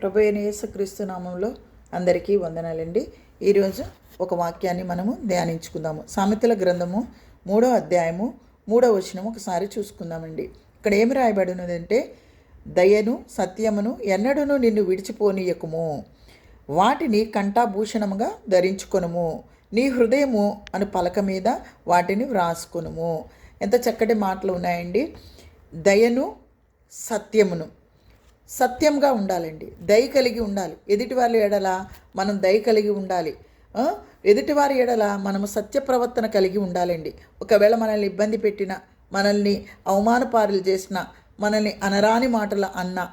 ప్రభు అయిన యేసుక్రీస్తు నామంలో అందరికీ వందనాలండి. ఈరోజు ఒక వాక్యాన్ని మనము ధ్యానించుకుందాము. సామెతల గ్రంథము 3వ అధ్యాయము 3వ వచనం ఒకసారి చూసుకుందామండి. ఇక్కడ ఏమి రాయబడినదంటే, దయను సత్యమును ఎన్నడూను నిన్ను విడిచిపోనీయకుము, వాటిని కంఠాభూషణముగా ధరించుకొనుము, నీ హృదయము అను పలక మీద వాటిని వ్రాసుకొనుము. ఎంత చక్కటి మాటలు ఉన్నాయండి. దయను సత్యమును, సత్యంగా ఉండాలండి, దయ కలిగి ఉండాలి. ఎదుటివారి ఎడల మనం దయ కలిగి ఉండాలి. ఎదుటివారి ఎడల మనము సత్య ప్రవర్తన కలిగి ఉండాలండి. ఒకవేళ మనల్ని ఇబ్బంది పెట్టిన, మనల్ని అవమానపారులు చేసిన, మనల్ని అనరాని మాటలు అన్న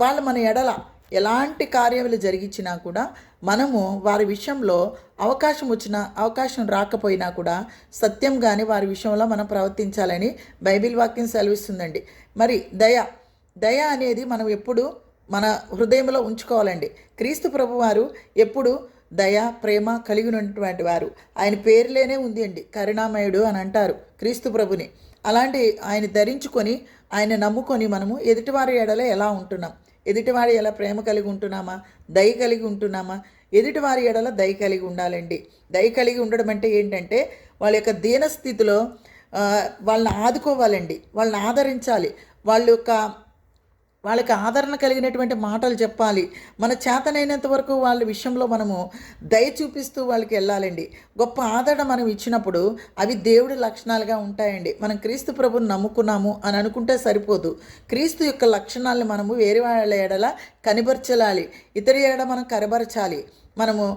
వాళ్ళు మన ఎడల ఎలాంటి కార్యాలు జరిగించినా కూడా మనము వారి విషయంలో అవకాశం రాకపోయినా కూడా సత్యంగానే వారి విషయంలో మనం ప్రవర్తించాలని బైబిల్ వాక్యం సెలవిస్తుందండి. మరి దయ అనేది మనం ఎప్పుడు మన హృదయంలో ఉంచుకోవాలండి. క్రీస్తు ప్రభు వారు ఎప్పుడు దయ ప్రేమ కలిగినటువంటి వారు. ఆయన పేరులోనే ఉంది అండి, కరుణామయుడు అని అంటారు క్రీస్తు ప్రభుని. అలాంటి ఆయన ధరించుకొని, ఆయన నమ్ముకొని మనము ఎదుటివారి ఎడల ఎలా ఉంటున్నాం, ఎదుటివారి ఎలా ప్రేమ కలిగి ఉంటున్నామా, దయ కలిగి ఉంటున్నామా? ఎదుటివారి ఎడల దయ కలిగి ఉండాలండి. దయ కలిగి ఉండడం అంటే ఏంటంటే, వాళ్ళ యొక్క దీనస్థితిలో వాళ్ళని ఆదుకోవాలండి, వాళ్ళని ఆదరించాలి, వాళ్ళకి ఆదరణ కలిగినటువంటి మాటలు చెప్పాలి. మన చేతనైనంత వరకు వాళ్ళ విషయంలో మనము దయ చూపిస్తూ వాళ్ళకి వెళ్ళాలండి. గొప్ప ఆదరణ మనం ఇచ్చినప్పుడు అవి దేవుడి లక్షణాలుగా ఉంటాయండి. మనం క్రీస్తు ప్రభుని నమ్ముకున్నాము అని అనుకుంటే సరిపోదు. క్రీస్తు యొక్క లక్షణాలను మనము వేరే వాళ్ళ ఎడల కనిపరచాలి, ఇతరి ఎడల మనం కనబరచాలి. మనము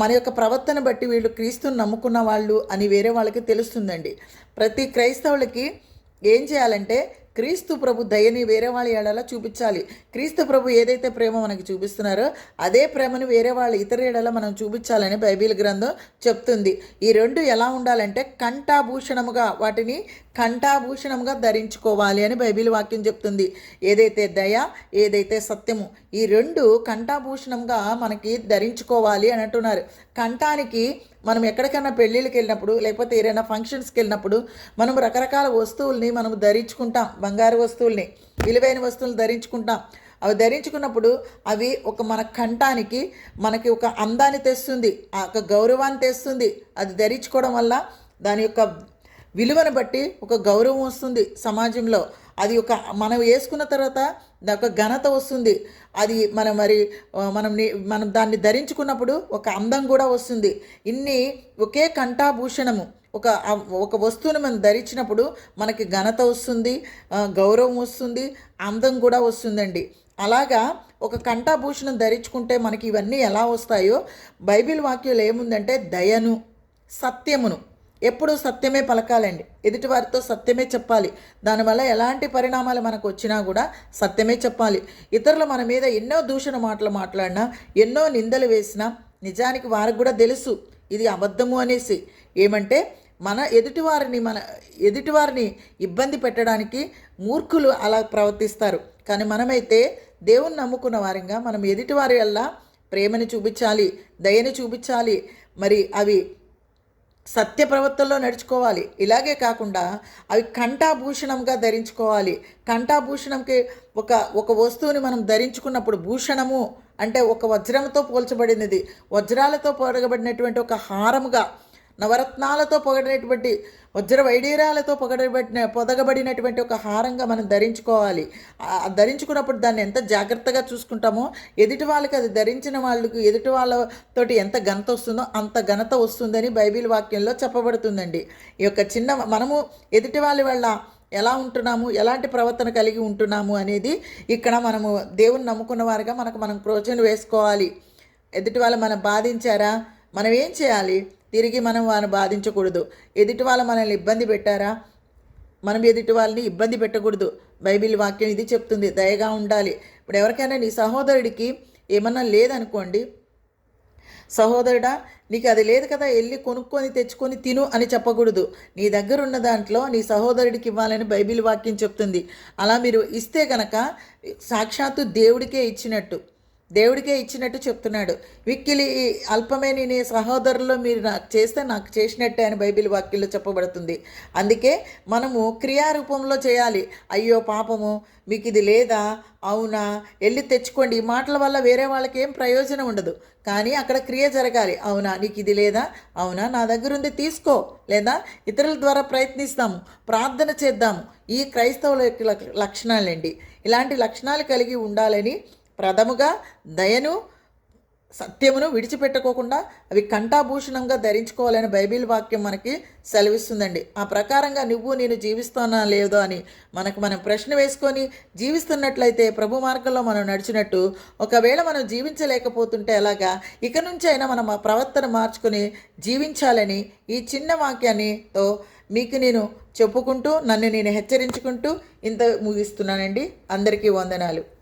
మన యొక్క ప్రవర్తన బట్టి వీళ్ళు క్రీస్తుని నమ్ముకున్న వాళ్ళు అని వేరే వాళ్ళకి తెలుస్తుందండి. ప్రతి క్రైస్తవులకి ఏం చేయాలంటే, క్రీస్తు ప్రభు దయని వేరే వాళ్ళ ఎడల చూపించాలి. క్రీస్తు ప్రభు ఏదైతే ప్రేమ మనకి చూపిస్తున్నారో అదే ప్రేమను వేరే వాళ్ళ ఇతర ఎడల మనం చూపించాలని బైబిల్ గ్రంథం చెప్తుంది. ఈ రెండు ఎలా ఉండాలంటే వాటిని కంఠాభూషణముగా ధరించుకోవాలి అని బైబిల్ వాక్యం చెప్తుంది. ఏదైతే దయ, ఏదైతే సత్యము, ఈ రెండు కంఠాభూషణంగా మనకి ధరించుకోవాలి అని అంటున్నారు. కంఠానికి మనం ఎక్కడికైనా పెళ్ళిళ్ళకి వెళ్ళినప్పుడు, లేకపోతే ఏదైనా ఫంక్షన్స్కి వెళ్ళినప్పుడు మనం రకరకాల వస్తువుల్ని మనం ధరించుకుంటాం. బంగారు వస్తువుల్ని, విలువైన వస్తువులు ధరించుకుంటాం. అవి ధరించుకున్నప్పుడు అవి మన కంఠానికి మనకి ఒక అందాన్ని తెస్తుంది, ఒక గౌరవాన్ని తెస్తుంది. అది ధరించుకోవడం వల్ల దాని యొక్క విలువను బట్టి ఒక గౌరవం వస్తుంది సమాజంలో. అది మనం వేసుకున్న తర్వాత ఒక ఘనత వస్తుంది. అది మనం దాన్ని ధరించుకున్నప్పుడు ఒక అందం కూడా వస్తుంది. ఇన్ని ఒకే కంఠాభూషణము, ఒక వస్తువుని మనం ధరించినప్పుడు మనకి ఘనత వస్తుంది, గౌరవం వస్తుంది, అందం కూడా వస్తుందండి. అలాగా ఒక కంఠాభూషణం ధరించుకుంటే మనకి ఇవన్నీ ఎలా వస్తాయో బైబిల్ వాక్యంలో ఏముందంటే, దయను సత్యమును, ఎప్పుడు సత్యమే పలకాలండి. ఎదుటివారితో సత్యమే చెప్పాలి. దానివల్ల ఎలాంటి పరిణామాలు మనకు వచ్చినా కూడా సత్యమే చెప్పాలి. ఇతరులు మన మీద ఎన్నో దూషణ మాటలు మాట్లాడినా, ఎన్నో నిందలు వేసినా నిజానికి వారికి కూడా తెలుసు ఇది అబద్ధము అనేసి. ఏమంటే, మన ఎదుటివారిని ఇబ్బంది పెట్టడానికి మూర్ఖులు అలా ప్రవర్తిస్తారు. కానీ మనమైతే దేవుని నమ్ముకున్న వారంగా మనం ఎదుటివారి వల్ల ప్రేమని చూపించాలి, దయని చూపించాలి. మరి అవి సత్య ప్రవర్తనలో నడుచుకోవాలి. ఇలాగే కాకుండా అవి కంఠాభూషణంగా ధరించుకోవాలి. కంఠాభూషణంకి ఒక వస్తువుని మనం ధరించుకున్నప్పుడు, భూషణము అంటే ఒక వజ్రంతో పోల్చబడినది, వజ్రాలతో పొదగబడినటువంటి ఒక హారముగా, నవరత్నాలతో పొగడినటువంటి వజ్ర వైడూర్యాలతో పొదగబడినటువంటి ఒక హారంగా మనం ధరించుకోవాలి. ధరించుకున్నప్పుడు దాన్ని ఎంత జాగ్రత్తగా చూసుకుంటామో, ఎదుటి వాళ్ళకి అది ధరించిన వాళ్ళకి ఎదుటి వాళ్ళతోటి ఎంత ఘనత వస్తుందో అంత ఘనత వస్తుందని బైబిల్ వాక్యంలో చెప్పబడుతుందండి. ఈ యొక్క మనము ఎదుటి వాళ్ళ వల్ల ఎలా ఉంటున్నాము, ఎలాంటి ప్రవర్తన కలిగి ఉంటున్నాము అనేది ఇక్కడ మనము దేవుని నమ్ముకున్న వారుగా మనం ప్రోచన వేసుకోవాలి. ఎదుటి వాళ్ళు మనం బాధించారా, మనం ఏం చేయాలి? తిరిగి మనం వాళ్ళని బాధించకూడదు. ఎదుటి వాళ్ళు మనల్ని ఇబ్బంది పెట్టారా, మనం ఎదుటి వాళ్ళని ఇబ్బంది పెట్టకూడదు. బైబిల్ వాక్యం ఇది చెప్తుంది, దయగా ఉండాలి. ఇప్పుడు ఎవరికైనా నీ సహోదరుడికి ఏమన్నా లేదనుకోండి, సహోదరుడా నీకు అది లేదు కదా, వెళ్ళి కొనుక్కొని తెచ్చుకొని తిను అని చెప్పకూడదు. నీ దగ్గర ఉన్న దాంట్లో నీ సహోదరుడికి ఇవ్వాలని బైబిల్ వాక్యం చెప్తుంది. అలా మీరు ఇస్తే కనుక సాక్షాత్తు దేవుడికే ఇచ్చినట్టు. దేవుడికే ఇచ్చినట్టు చెప్తున్నాడు. మిక్కిలి అల్పమే నీ సహోదరుల్లో మీరు నాకు చేస్తే నాకు చేసినట్టే అని బైబిల్ వాక్యంలో చెప్పబడుతుంది. అందుకే మనము క్రియారూపంలో చేయాలి. అయ్యో పాపము మీకు ఇది లేదా, అవునా, వెళ్ళి తెచ్చుకోండి. ఈ మాటల వల్ల వేరే వాళ్ళకి ఏం ప్రయోజనం ఉండదు. కానీ అక్కడ క్రియ జరగాలి. అవునా నీకు ఇది లేదా, అవునా నా దగ్గర ఉంది తీసుకో, లేదా ఇతరుల ద్వారా ప్రయత్నిస్తాము, ప్రార్థన చేద్దాము. ఈ క్రైస్తవుల యొక్క లక్షణాలండి. ఇలాంటి లక్షణాలు కలిగి ఉండాలని ప్రథముగా దయను సత్యమును విడిచిపెట్టుకోకుండా అవి కంఠాభూషణంగా ధరించుకోవాలని బైబిల్ వాక్యం మనకి సెలవిస్తుందండి. ఆ ప్రకారంగా నువ్వు నేను జీవిస్తున్నా లేదో అని మనం ప్రశ్న వేసుకొని జీవిస్తున్నట్లయితే ప్రభు మార్గంలో మనం నడిచినట్టు. ఒకవేళ మనం జీవించలేకపోతుంటే ఎలాగా, ఇక నుంచి అయినా మనం ఆ ప్రవర్తన మార్చుకొని జీవించాలని ఈ చిన్న వాక్యాన్నితో మీకు నేను చెప్పుకుంటూ, నన్ను నేను హెచ్చరించుకుంటూ ఇంత ముగిస్తున్నానండి. అందరికీ వందనాలు.